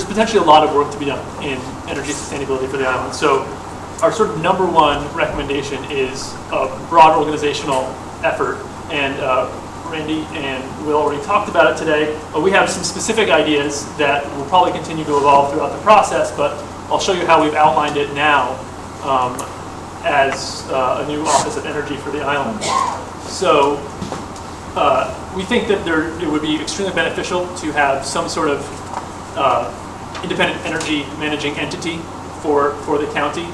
there's potentially a lot of work to be done in energy sustainability for the island. So our sort of number one recommendation is a broad organizational effort. And Randy and Will already talked about it today. We have some specific ideas that will probably continue to evolve throughout the process, but I'll show you how we've outlined it now as a new Office of Energy for the island. So we think that it would be extremely beneficial to have some sort of independent energy managing entity for the county.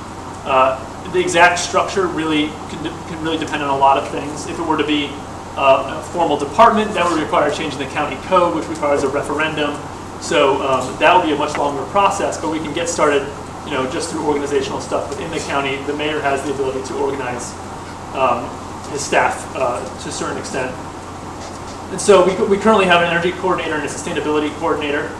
The exact structure really can really depend on a lot of things. If it were to be a formal department, that would require changing the county code, which requires a referendum. So that will be a much longer process, but we can get started, just through organizational stuff within the county. The mayor has the ability to organize his staff to a certain extent. And so we currently have an energy coordinator and a sustainability coordinator.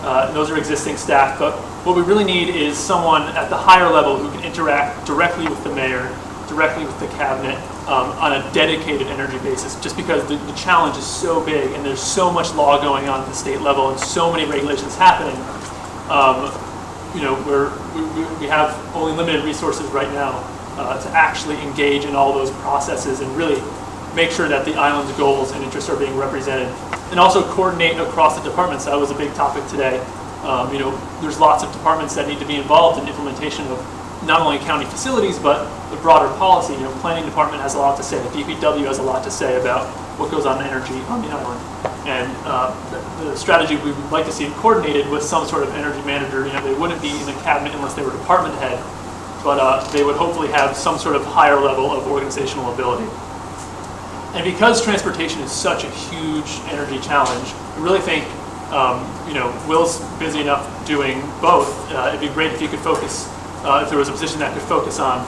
And those are existing staff, but what we really need is someone at the higher level who can interact directly with the mayor, directly with the cabinet, on a dedicated energy basis, just because the challenge is so big and there's so much law going on at the state level and so many regulations happening. We have only limited resources right now to actually engage in all those processes and really make sure that the island's goals and interests are being represented, and also coordinate across the departments. That was a big topic today. There's lots of departments that need to be involved in implementation of not only county facilities, but the broader policy. Planning department has a lot to say. The DPW has a lot to say about what goes on in energy on the island. And the strategy we would like to see coordinated with some sort of energy manager. They wouldn't be in the cabinet unless they were department head, but they would hopefully have some sort of higher level of organizational ability. And because transportation is such a huge energy challenge, we really think, Will's busy enough doing both. It'd be great if you could focus, if there was a position that could focus on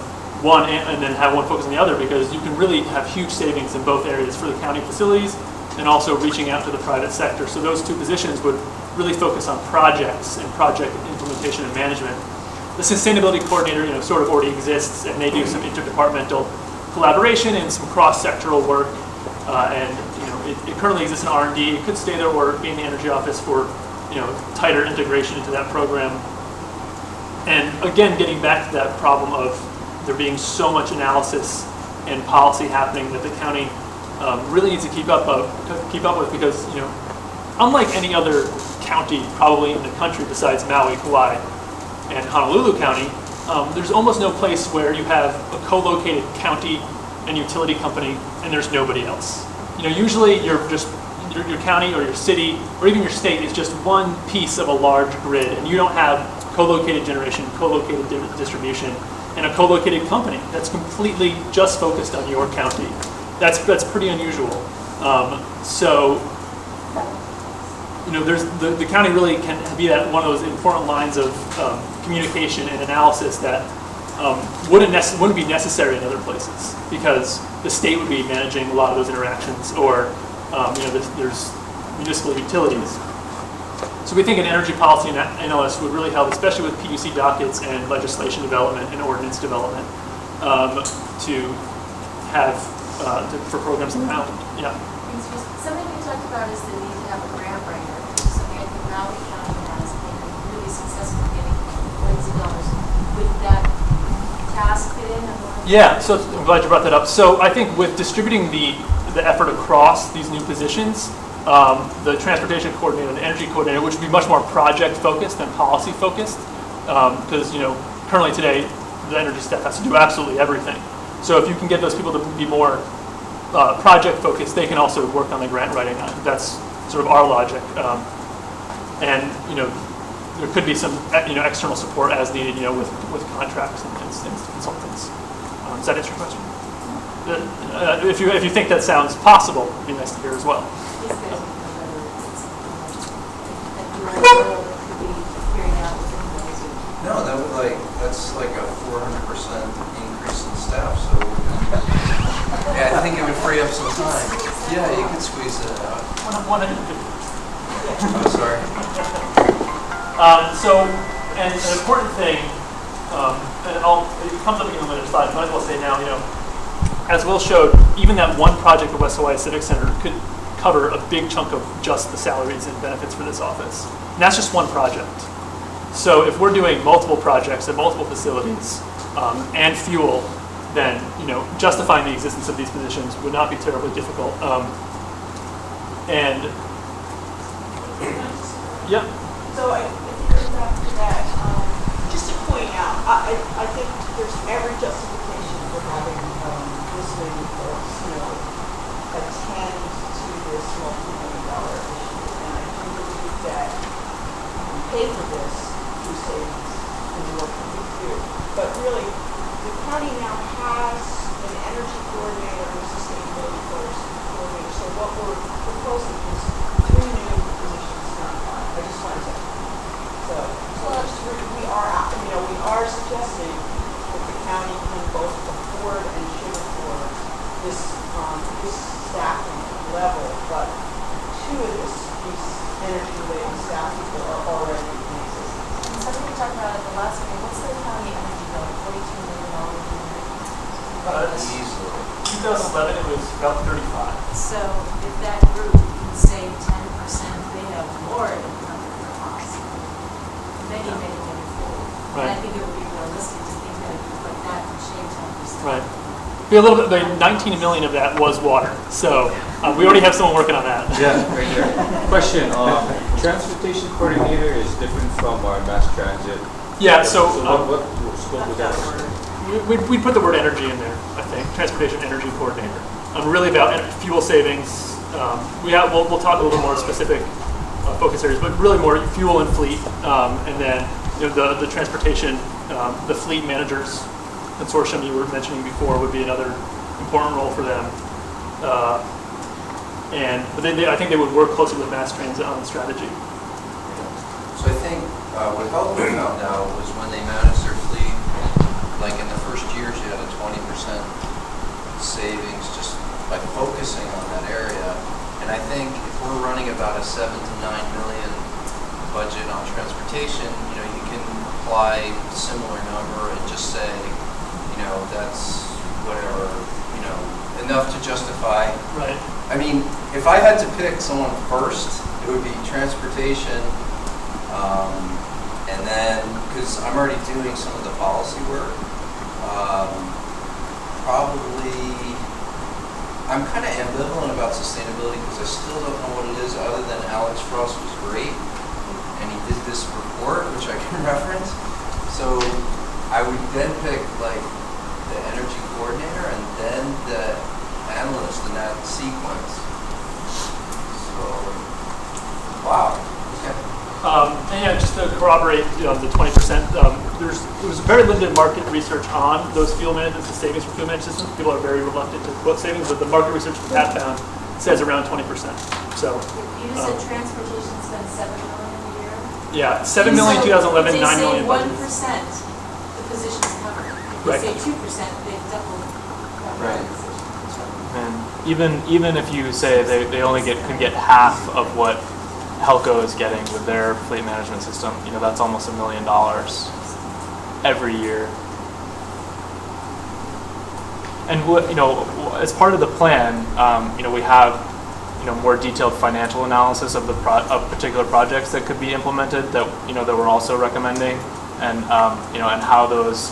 one and then have one focus on the other, because you can really have huge savings in both areas for the county facilities and also reaching out to the private sector. So those two positions would really focus on projects and project implementation and management. The sustainability coordinator, sort of already exists, and they do some interdepartmental collaboration and some cross-sectoral work, and it currently exists in R&D. It could stay there or be in the energy office for tighter integration into that program. And again, getting back to that problem of there being so much analysis and policy happening that the county really needs to keep up with, because unlike any other county probably in the country besides Maui, Kauai, and Honolulu County, there's almost no place where you have a co-located county and utility company and there's nobody else. Usually your county or your city or even your state is just one piece of a large grid, and you don't have co-located generation, co-located distribution, and a co-located company that's completely just focused on your county. That's pretty unusual. There's the county really can be that one of those important lines of communication and analysis that wouldn't be necessary in other places, because the state would be managing a lot of those interactions, or there's municipal utilities. So we think an energy policy analyst would really help, especially with PUC dockets and legislation development and ordinance development, to have for programs on the island. Yeah. Something we talked about is the need to have a grant writer. Something I think Maui County has been really successful getting millions of dollars. Would that task fit in? Yeah, so I'm glad you brought that up. So I think with distributing the effort across these new positions, the transportation coordinator and the energy coordinator, which would be much more project focused than policy focused, because currently today the energy staff has to do absolutely everything. So if you can get those people to be more project focused, they can also work on the grant writing. That's sort of our logic, and there could be some external support as needed, with contracts and consultants. Does that answer your question? If you think that sounds possible, it'd be nice to hear as well. No, that's like a 400% increase in staff. So yeah, I think it would free up some time. Yeah, you could squeeze it out. 150. Oh, sorry. So, and an important thing, and it comes up again in later slides, might as well say now, as Will showed, even that one project at West Hawaii Civic Center could cover a big chunk of just the salaries and benefits for this office. And that's just one project. So if we're doing multiple projects at multiple facilities and fuel, then justifying the existence of these positions would not be terribly difficult. And yeah. So I think back to that, just to point out, I think there's every justification for having this many folks, attend to this multi-million-dollar issue. And I do believe that pay for this through savings and the work that we do. But really, the county now has an energy coordinator and a sustainability coordinator. So what we're proposing is 3 new positions, not 5. I just wanted to. We are suggesting that the county can both afford and should afford this staffing level, but 2 of these energy-related staff people are already in existence. And something we talked about at the last meeting, what's the county energy bill, $42 million a year? Easily. 2011, it was about 35. So if that group can save 10%, they have more income than their costs. Many forward. Right. And I think it would be realistic to think that a group like that can shave 10%. Right. Be a little bit. 19 million of that was water, so we already have someone working on that. Yeah, right there. Question, transportation coordinator is different from our mass transit. Yeah. So what scope would that be? we'd put the word energy in there. I think transportation energy coordinator. Really about fuel savings. We'll talk a little more specific focus areas, but really more fuel and fleet, and then the transportation, the fleet managers consortium you were mentioning before would be another important role for them. But I think they would work closely with mass transit on the strategy. So I think what helped them out now was when they managed their fleet, like in the first years you had a 20% savings just by focusing on that area. And I think if we're running about a 7 to 9 million budget on transportation, you can apply a similar number and just say, that's whatever, enough to justify. Right. I mean, if I had to pick someone first, it would be transportation, and then, because I'm already doing some of the policy work, probably, I'm kind of ambivalent about sustainability because I still don't know what it is other than Alex Frost was great, and he did this report, which I can reference. So I would then pick the energy coordinator and then the analyst in that sequence. So, wow. Okay. And yeah, just to corroborate the 20%, there was very limited market research on those fuel management, the savings for fuel management systems. People are very reluctant to quote savings, but the market research we have found says around 20%. So You said transportation spends $7 million a year? yeah, 7 million in 2011, 9 million. If they say 1%, the position's covered. If Right. they say 2%, they've doubled Right. the position. And even if you say they only can get half of what Helco is getting with their fleet management system, that's almost $1 million every year. And as part of the plan, we have more detailed financial analysis of of particular projects that could be implemented that that we're also recommending, and and how those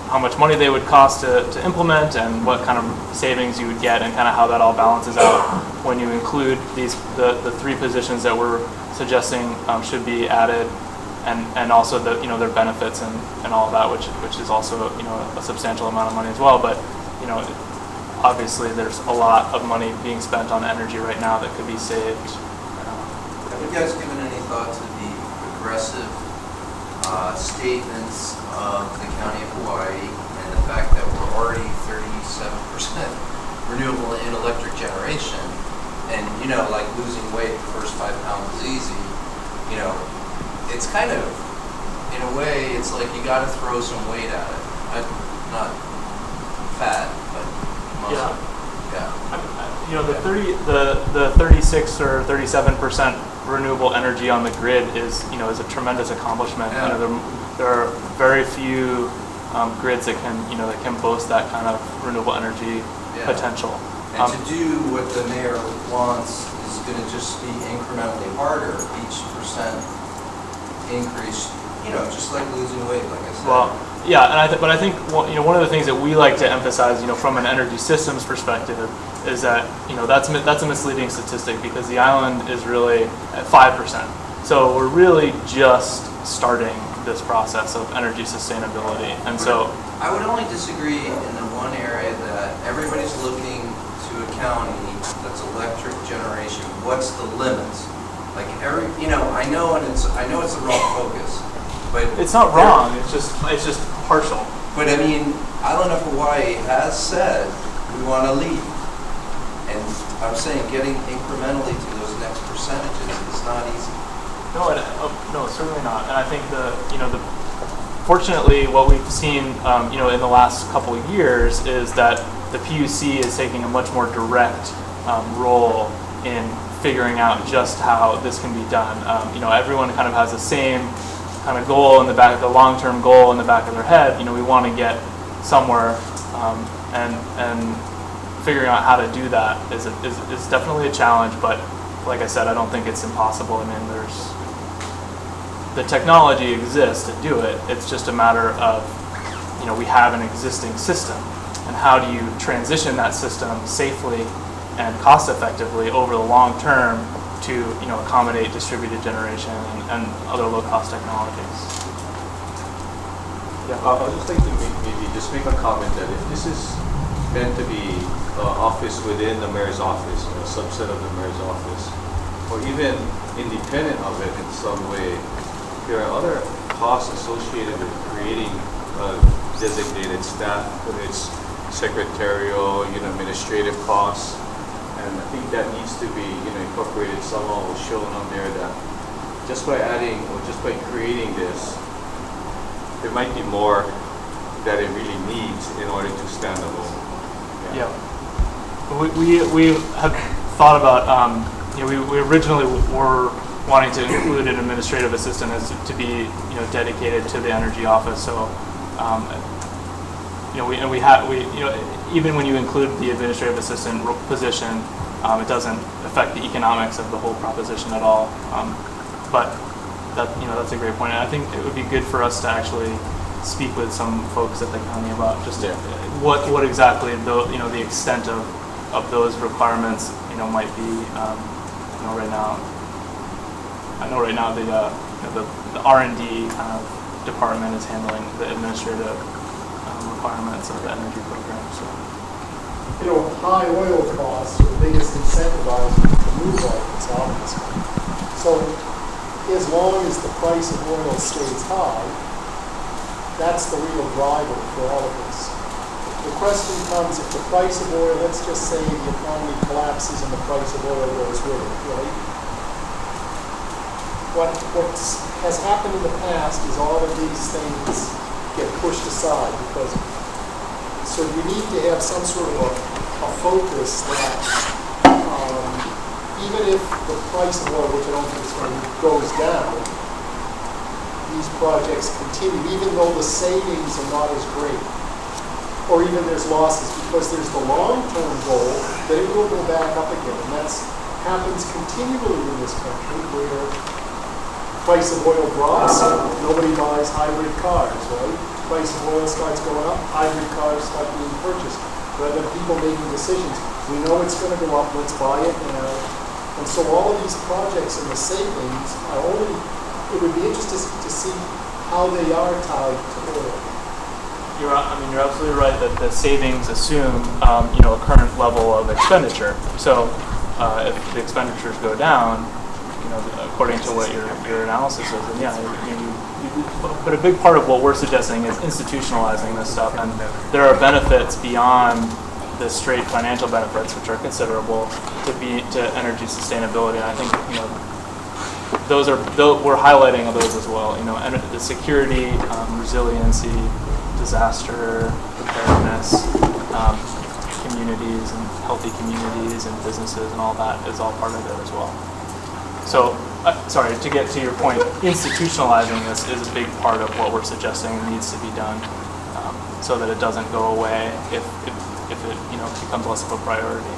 how much money they would cost to implement, and what kind of savings you would get, and kind of how that all balances out when you include the 3 positions that we're suggesting should be added, and also their benefits and all of that, which is also a substantial amount of money as well. But obviously there's a lot of money being spent on energy right now that could be saved. Have you guys given any thought to the aggressive statements of the County of Hawaii and the fact that we're already 37% renewable in electric generation, and like losing weight the first 5 pounds is easy. It's kind of, in a way, it's like you got to throw some weight at it. Not fat, but muscle. Yeah. The 36 or 37% renewable energy on the grid is a tremendous accomplishment. Yeah. There are very few grids that can boast that kind of renewable energy potential. And to do what the mayor wants is going to just be incrementally harder. Each percent increase, just like losing weight, like I said. Well, yeah, and but I think one of the things that we like to emphasize, from an energy systems perspective, is that that's a misleading statistic because the island is really at 5%. So we're really just starting this process of energy sustainability, and so I would only disagree in the one area that everybody's looking to a county that's electric generation. What's the limits? Like I know it's the wrong focus, but it's not wrong. It's just partial. But I mean, Island of Hawaii has said we want to lead, and I'm saying getting incrementally to those next percentages is not easy. No, certainly not. And I think fortunately, what we've seen, in the last couple of years is that the PUC is taking a much more direct role in figuring out just how this can be done. Everyone kind of has the same kind of goal in the back, the long-term goal in the back of their head. We want to get somewhere, and figuring out how to do that is definitely a challenge. But like I said, I don't think it's impossible. I mean, the technology exists to do it. It's just a matter of, we have an existing system, and how do you transition that system safely and cost effectively over the long term to, accommodate distributed generation and other low cost technologies. Yeah, I'll just like to maybe just make a comment that if this is meant to be an office within the mayor's office, or a subset of the mayor's office, or even independent of it in some way, there are other costs associated with creating designated staff, whether it's secretarial, administrative costs, and I think that needs to be, incorporated somehow or shown on there that just by adding or just by creating this, there might be more that it really needs in order to stand alone. Yeah. We have thought about, we originally were wanting to include an administrative assistant as to be, dedicated to the energy office. So, even when you include the administrative assistant position, it doesn't affect the economics of the whole proposition at all. But that's a great point. And I think it would be good for us to actually speak with some folks at the county about just what exactly the extent of those requirements might be. Right now. I know right now the R&D kind of department is handling the administrative requirements of the energy program. So, high oil costs are the biggest incentivizer to move all this obviously. So, as long as the price of oil stays high, that's the real driver for all of this. The question comes, if the price of oil, let's just say the economy collapses and the price of oil goes with it, right? What has happened in the past is all of these things get pushed aside because, so you need to have some sort of a focus that even if the price of oil, which I don't think is going to, goes down, these projects continue, even though the savings are not as great, or even there's losses, because there's the long-term goal that it will go back up again, and that happens continually in this country where price of oil drops, nobody buys hybrid cars, right? Price of oil starts going up, hybrid cars start being purchased. Rather than people making decisions, we know it's going to go up, let's buy it now. And so all of these projects and the savings are only, it would be interesting to see how they are tied to oil. You're absolutely right that the savings assume, a current level of expenditure. So if the expenditures go down, according to what your analysis is, and but a big part of what we're suggesting is institutionalizing this stuff, and there are benefits beyond the straight financial benefits, which are considerable to energy sustainability. And I think we're highlighting those as well. And the security, resiliency, disaster preparedness, communities and healthy communities and businesses and all that is all part of it as well. So, sorry, to get to your point, institutionalizing this is a big part of what we're suggesting needs to be done, so that it doesn't go away if it becomes less of a priority.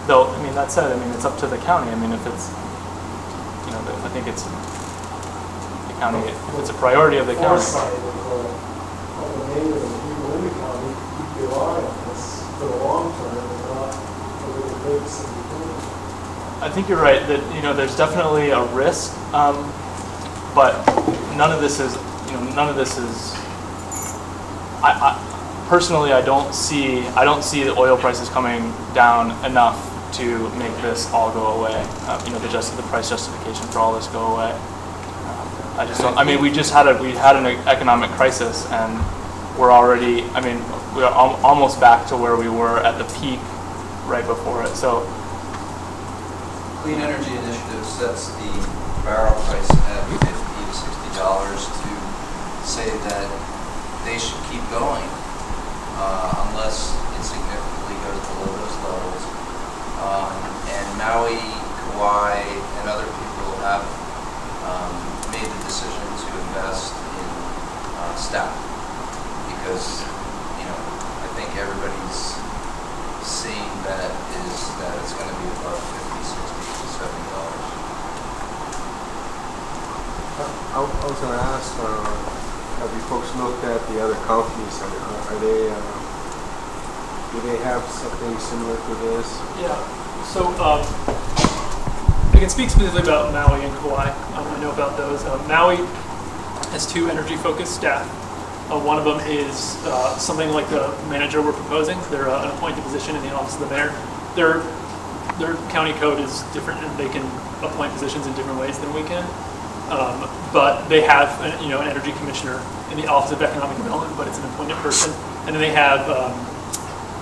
Though, that said, it's up to the county. If it's, I think it's county, if it's a priority of the county. Foresight of the mayor and the people in the county, keep your eye on this for the long term and not for the breaks in between. I think you're right that, there's definitely a risk, but none of this is, personally, I don't see the oil prices coming down enough to make this all go away. The price justification for all this go away. I just don't. I mean, we had an economic crisis, and we're already. I mean, we're almost back to where we were at the peak right before it. So, Clean Energy Initiative sets the barrel price at $50 to $60 to say that they should keep going unless it significantly goes below those levels. And Maui, Kauai, and other people have made the decision to invest in staff because, I think everybody's seeing that it's going to be above $50, $60, $70. I was going to ask, have you folks looked at the other counties? Are they, do they have something similar to this? Yeah, so I can speak specifically about Maui and Kauai. I know about those. Maui has 2 energy-focused staff. One of them is something like the manager we're proposing. They're an appointed position in the office of the mayor. Their county code is different, and they can appoint positions in different ways than we can. But they have an energy commissioner in the Office of Economic Development, but it's an appointed person. And then they have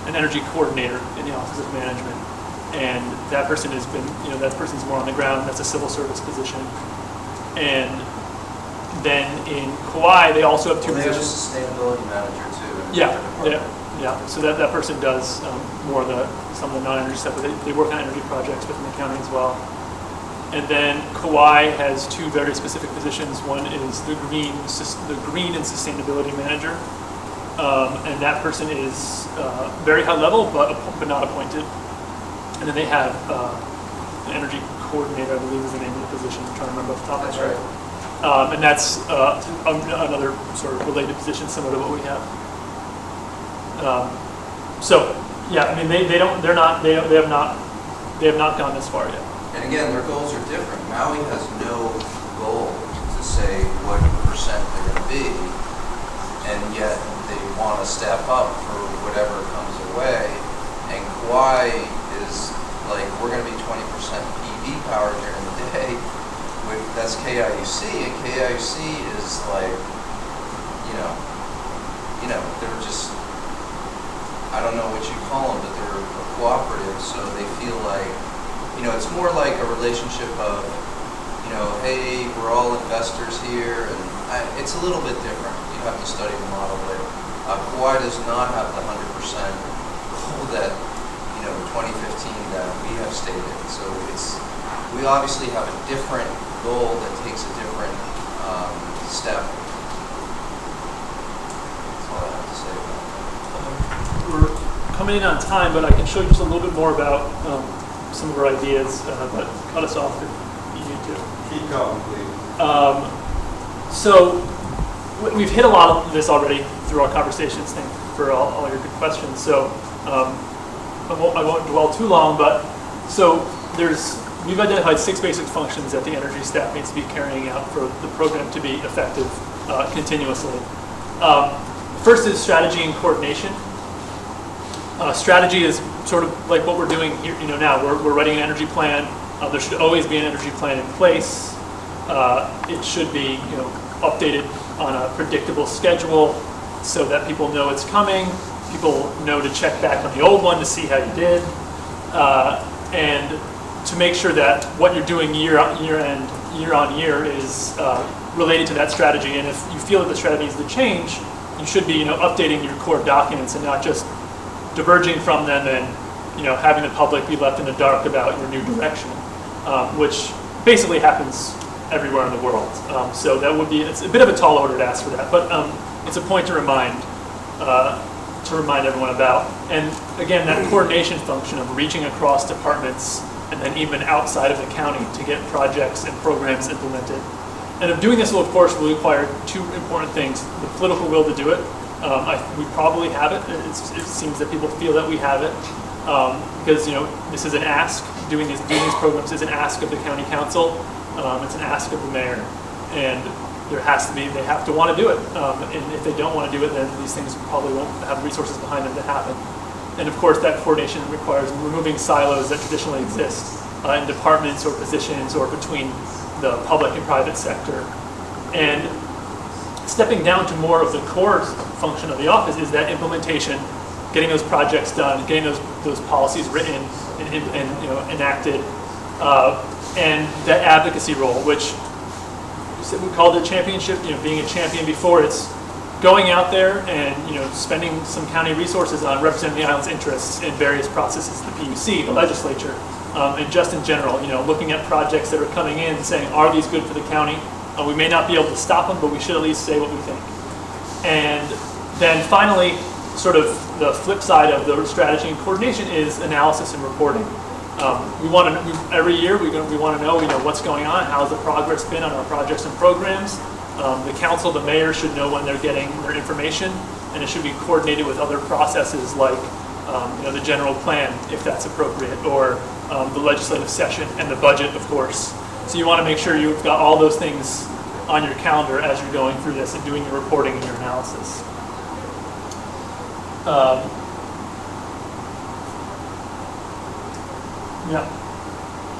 an energy coordinator in the Office of Management. And that person has been, that person's more on the ground. That's a civil service position. And then in Kauai, they also have 2 They have a positions. sustainability manager too. in Yeah, the department. yeah. So that person does more of some of the non-energy stuff, but they work on energy projects within the county as well. And then Kauai has 2 very specific positions. One is the green and sustainability manager, and that person is very high level, but not appointed. And then they have an energy coordinator, I believe is the name of the position. I'm trying to remember off the top of my head. Right. And that's another sort of related position similar to what we have. So yeah, I mean they have not gone this far yet. And again, their goals are different. Maui has no goal to say what percent they're going to be, and yet they want to step up for whatever comes away. And Kauai is like, we're going to be 20% PV power during the day. That's KIUC, and KIUC is like, they're just, I don't know what you call them, but they're a cooperative, so they feel like, it's more like a relationship of, hey, we're all investors here, and it's a little bit different. You have to study the model, but Kauai does not have the 100% goal that, 2015 that we have stated. So we obviously have a different goal that takes a different step. That's all I have to say about that. We're coming in on time, but I can show you just a little bit more about some of our ideas, but cut us off if you need to. Keep going, please. So we've hit a lot of this already through our conversations. Thank you for all your good questions. So I won't dwell too long, but so we've identified 6 basic functions that the energy staff needs to be carrying out for the program to be effective continuously. First is strategy and coordination. Strategy is sort of like what we're doing here. Now we're writing an energy plan. There should always be an energy plan in place. It should be updated on a predictable schedule so that people know it's coming. People know to check back on the old one to see how you did, and to make sure that what you're doing year on year is related to that strategy. And if you feel that the strategy needs to change, you should be updating your core documents and not just diverging from them and having the public be left in the dark about your new direction, which basically happens everywhere in the world. So that would be, it's a bit of a tall order to ask for that, but it's a point to remind everyone about. And again, that coordination function of reaching across departments and then even outside of the county to get projects and programs implemented. And doing this will, of course, will require two important things: the political will to do it. We probably have it. It seems that people feel that we have it because this is an ask. Doing these programs is an ask of the county council. It's an ask of the mayor, and they have to want to do it. And if they don't want to do it, then these things probably won't have resources behind them to happen. And of course, that coordination requires removing silos that traditionally exist in departments or positions or between the public and private sector. And stepping down to more of the core function of the office is that implementation, getting those projects done, getting those policies written and enacted, and that advocacy role, which we called it championship. Being a champion before, it's going out there and spending some county resources on representing the island's interests in various processes, the PUC, the legislature, and just in general, looking at projects that are coming in and saying, are these good for the county? We may not be able to stop them, but we should at least say what we think. And then finally, sort of the flip side of the strategy and coordination is analysis and reporting. We want to every year we want to know what's going on, how's the progress been on our projects and programs. The council, the mayor should know when they're getting their information, and it should be coordinated with other processes like the general plan, if that's appropriate, or the legislative session and the budget, of course. So you want to make sure you've got all those things on your calendar as you're going through this and doing your reporting and your analysis.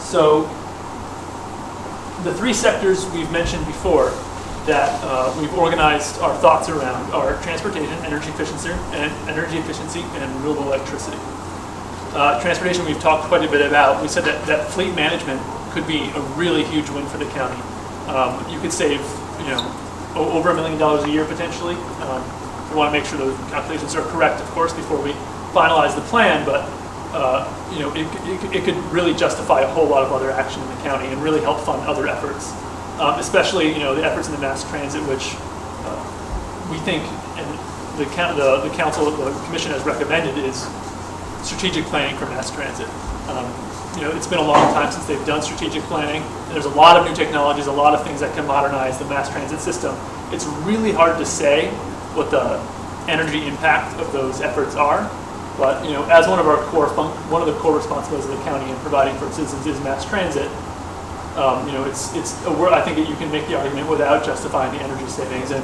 So the three sectors we've mentioned before that we've organized our thoughts around are transportation, energy efficiency, and renewable electricity. Transportation we've talked quite a bit about. We said that fleet management could be a really huge win for the county. You could save over $1 million a year potentially. We want to make sure those calculations are correct, of course, before we finalize the plan, but it could really justify a whole lot of other action in the county and really help fund other efforts, especially the efforts in the mass transit, which we think, and the council, the commission has recommended, is strategic planning for mass transit. It's been a long time since they've done strategic planning. And there's a lot of new technologies, a lot of things that can modernize the mass transit system. It's really hard to say what the energy impact of those efforts are. But as one of the core responsibilities of the county in providing for its citizens is mass transit. I think that you can make the argument without justifying the energy savings. And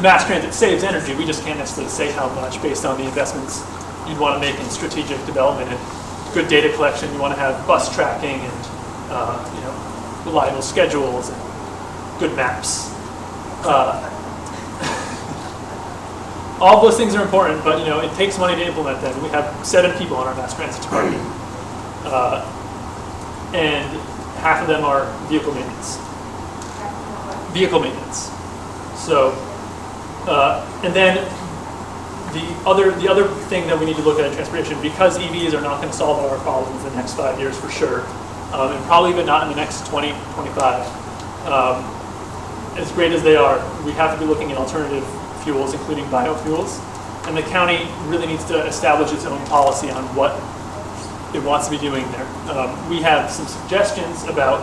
mass transit saves energy. We just can't necessarily say how much based on the investments you'd want to make in strategic development and good data collection. You want to have bus tracking and reliable schedules and good maps. All those things are important, but it takes money to implement them. We have 7 people on our mass transit department, and half of them are vehicle maintenance. So, and then the other thing that we need to look at in transportation, because EVs are not going to solve all our problems in the next 5 years for sure, and probably even not in the next 20, 25. As great as they are, we have to be looking at alternative fuels, including biofuels, and the county really needs to establish its own policy on what it wants to be doing there. We have some suggestions about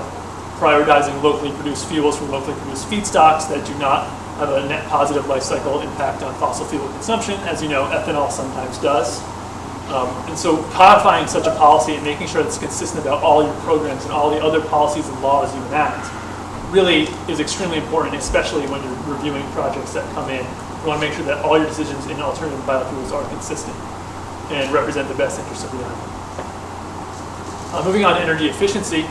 prioritizing locally produced fuels from locally produced feedstocks that do not have a net positive life cycle impact on fossil fuel consumption. As you know, ethanol sometimes does. And so codifying such a policy and making sure that it's consistent about all your programs and all the other policies and laws you enact really is extremely important, especially when you're reviewing projects that come in. You want to make sure that all your decisions in alternative biofuels are consistent and represent the best interests of the island. Moving on to energy efficiency,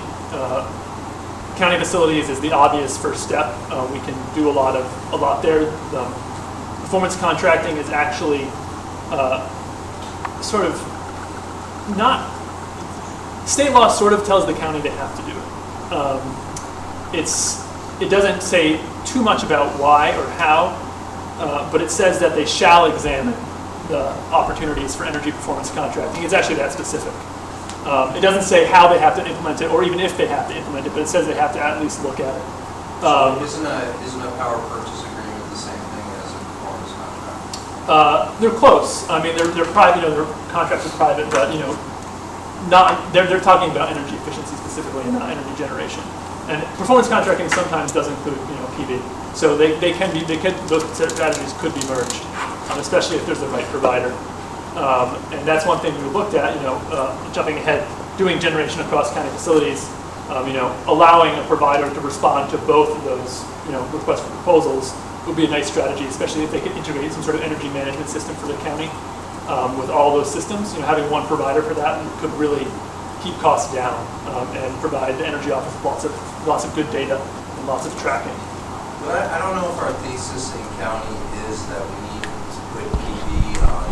county facilities is the obvious first step. We can do a lot there. Performance contracting is actually sort of not, state law sort of tells the county they have to do it. It doesn't say too much about why or how, but it says that they shall examine the opportunities for energy performance contracting. It's actually that specific. It doesn't say how they have to implement it or even if they have to implement it, but it says they have to at least look at it. Isn't a power purchase agreement the same thing as a performance contract? They're close. I mean, they're private. Their contracts are private, but not. They're talking about energy efficiency specifically and not energy generation. And performance contracting sometimes does include, PV. So those strategies could be merged, especially if there's the right provider. And that's one thing we looked at, jumping ahead, doing generation across county facilities, allowing a provider to respond to both of those, requests for proposals would be a nice strategy, especially if they could integrate some sort of energy management system for the county with all those systems. Having one provider for that could really keep costs down and provide the energy office with lots of good data and lots of tracking. But I don't know if our thesis in county is that we need to put PV on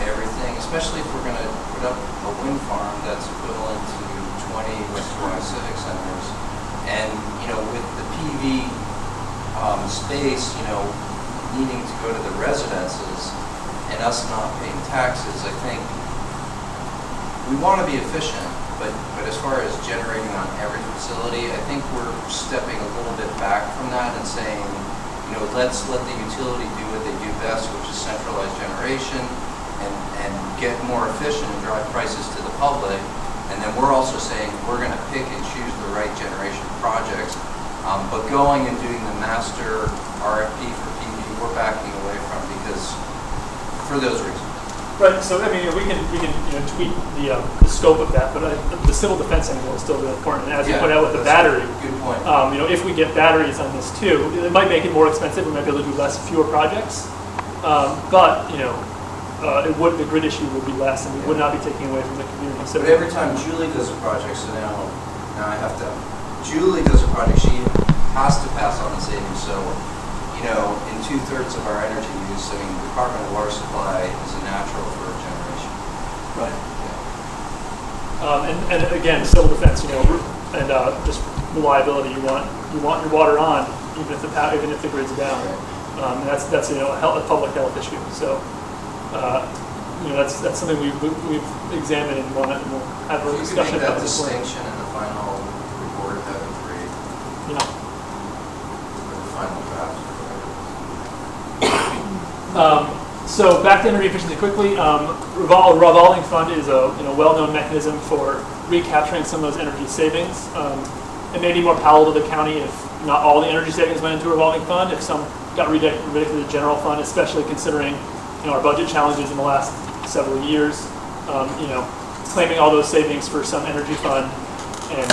everything, especially if we're going to put up a wind farm that's equivalent to 20 West Hawaii Civic Centers. And, with the PV space, needing to go to the residences and us not paying taxes, I think we want to be efficient, but as far as generating on every facility, I think we're stepping a little bit back from that and saying, let's let the utility do what they do best, which is centralized generation and get more efficient and drive prices to the public. And then we're also saying we're going to pick and choose the right generation projects. But going and doing the master RFP for PV, we're backing away from because for those reasons. Right. So we can tweak the scope of that, but the civil defense angle is still really important. And as you point out with the battery, good point. If we get batteries on this too, it might make it more expensive. We might be able to do fewer projects, but the grid issue would be less, and we would not be taking away from the community. So but every time Julie does a project, so now I have to. Julie does a project, she has to pass on the savings. So, in 2/3 of our energy use, Department of Water Supply is a natural for generation. Right. And again, civil defense, and just reliability. You want your water on, even if the grid's down. And that's a public health issue. So, that's something we've examined and we'll have a discussion about that distinction in the final report that we create. Yeah. Or the final draft. So back to energy efficiency quickly. Revolving fund is a well-known mechanism for recapturing some of those energy savings. It may be more palatable to the county if not all the energy savings went into a revolving fund. If some got redirected to the general fund, especially considering our budget challenges in the last several years. Claiming all those savings for some energy fund, and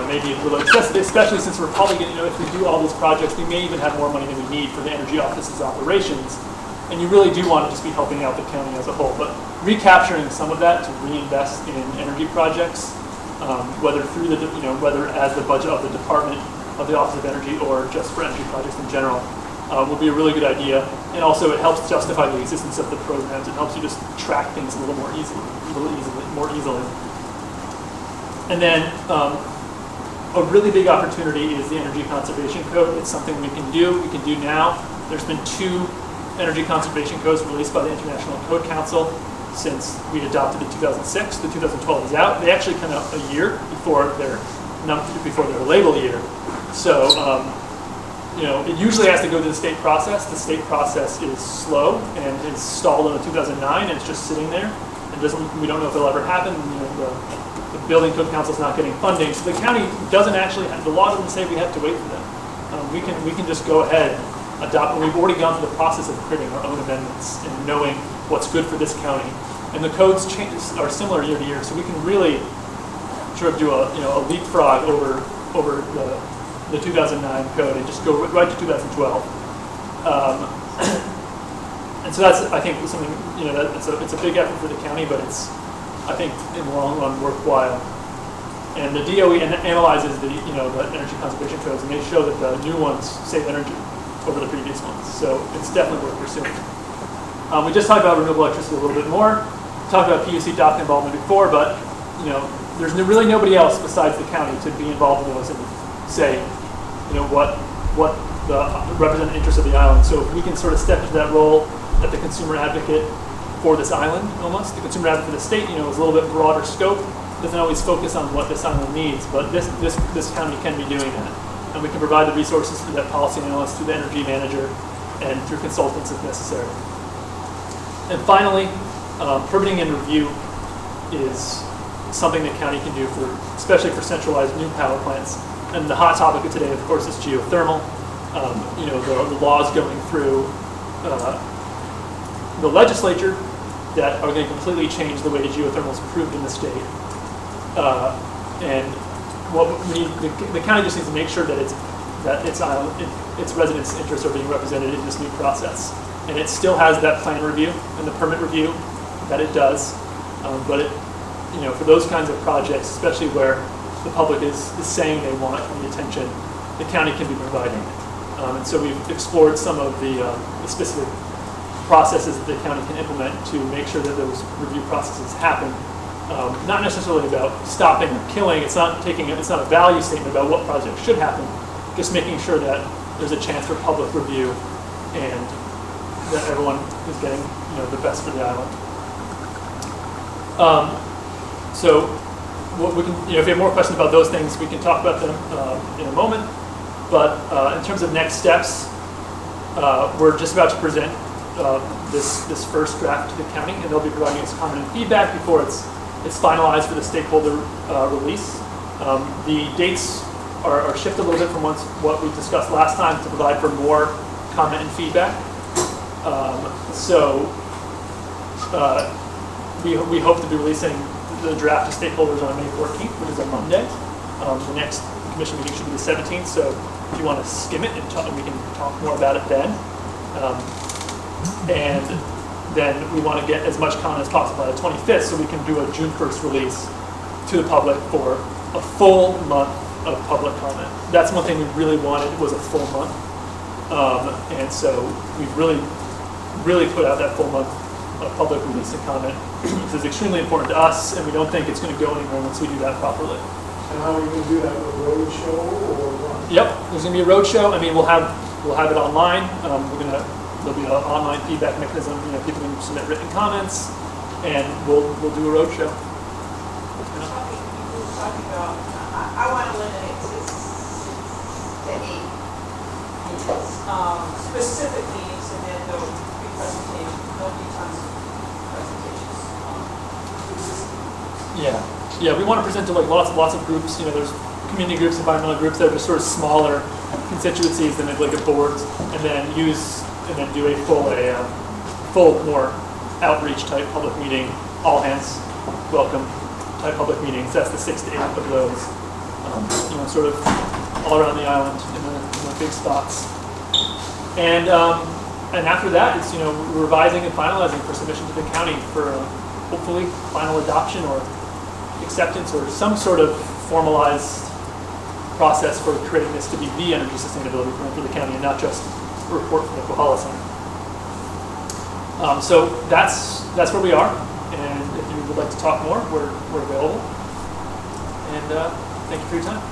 maybe a little excessive, especially since we're probably going to, if we do all these projects, we may even have more money than we need for the energy office's operations. And you really do want to just be helping out the county as a whole. But recapturing some of that to reinvest in energy projects, whether through whether as the budget of the Department of the Office of Energy or just for energy projects in general, would be a really good idea. And also it helps justify the existence of the programs. It helps you just track things a little more easily. And then a really big opportunity is the Energy Conservation Code. It's something we can do now. There's been 2 energy conservation codes released by the International Code Council since we adopted in 2006. The 2012 is out. They actually come out a year before their label year. So it usually has to go to the state process. The state process is slow and it's stalled in 2009 and it's just sitting there. We don't know if it'll ever happen. The Building Code Council is not getting funding, so the county doesn't actually have, the law doesn't say we have to wait for them. We can just go ahead, adopt, and we've already gone through the process of creating our own amendments and knowing what's good for this county. And the codes are similar year to year, so we can really sort of do a leapfrog over the 2009 code and just go right to 2012. And so that's, I think, something, it's a big effort for the county, but it's, I think, in the long run, worthwhile. And the DOE analyzes the energy conservation codes, and they show that the new ones save energy over the previous ones. So it's definitely worth pursuing. We just talked about renewable electricity a little bit more. We talked about PUC dock involvement before, but there's really nobody else besides the county to be involved in those and say, what the representative interests of the island. So if we can sort of step into that role at the consumer advocate for this island, almost. The consumer advocate for the state, is a little bit broader scope. Doesn't always focus on what this island needs, but this county can be doing that. And we can provide the resources through that policy analyst, through the energy manager, and through consultants if necessary. And finally, permitting and review is something the county can do especially for centralized new power plants. and the hot topic of today, of course, is geothermal. You know, the laws going through the legislature that are going to completely change the way geothermal is approved in the state. And what we need, the county just needs to make sure that its residents' interests are being represented in this new process. And it still has that plan review and the permit review that it does, but it, you know, for those kinds of projects, especially where the public is saying they want the attention, the county can be providing it. And so we've explored some of the specific processes that the county can implement to make sure that those review processes happen. Not necessarily about stopping or killing. It's not a value statement about what projects should happen. Just making sure that there's a chance for public review and that everyone is getting, you know, the best for the island. So what we can, you know, if you have more questions about those things, we can talk about them in a moment. But in terms of next steps, we're just about to present this first draft to the county, and they'll be providing us comment and feedback before it's finalized for the stakeholder release. The dates are shifted a little bit from what we discussed last time to provide for more comment and feedback. We hope to be releasing the draft to stakeholders on May 14th, which is a Monday. The next commission meeting should be the 17th, so if you want to skim it, and we can talk more about it then. And then we want to get as much comment as possible by the 25th, so we can do a June 1st release to the public for a full month of public comment. That's one thing we really wanted, was a full month. And so we've really put out that full month of public release and comment. This is extremely important to us, and we don't think it's going to go anywhere once we do that properly. And how are you going to do that, with a road show or what? Yep, there's going to be a road show. I mean, we'll have it online. There'll be an online feedback mechanism. You know, people can submit written comments, and we'll do a road show. You were talking about, I want to limit it to 8 meetings, specific meetings, and then there'll be presentations. There'll be tons of presentations. Yeah, we want to present to like lots of groups. You know, there's community groups, environmental groups that are just sort of smaller constituencies than like a board, and then do a full more outreach type public meeting, all hands welcome type public meetings. That's the 6 to 8 of those. You know, sort of all around the island in the big spots. And after that, it's, you know, we're revising and finalizing for submission to the county for hopefully final adoption or acceptance or some sort of formalized process for creating this to be the energy sustainability plan for the county and not just a report from the Kohala Center. So that's where we are, and if you would like to talk more, we're available. And thank you for your time.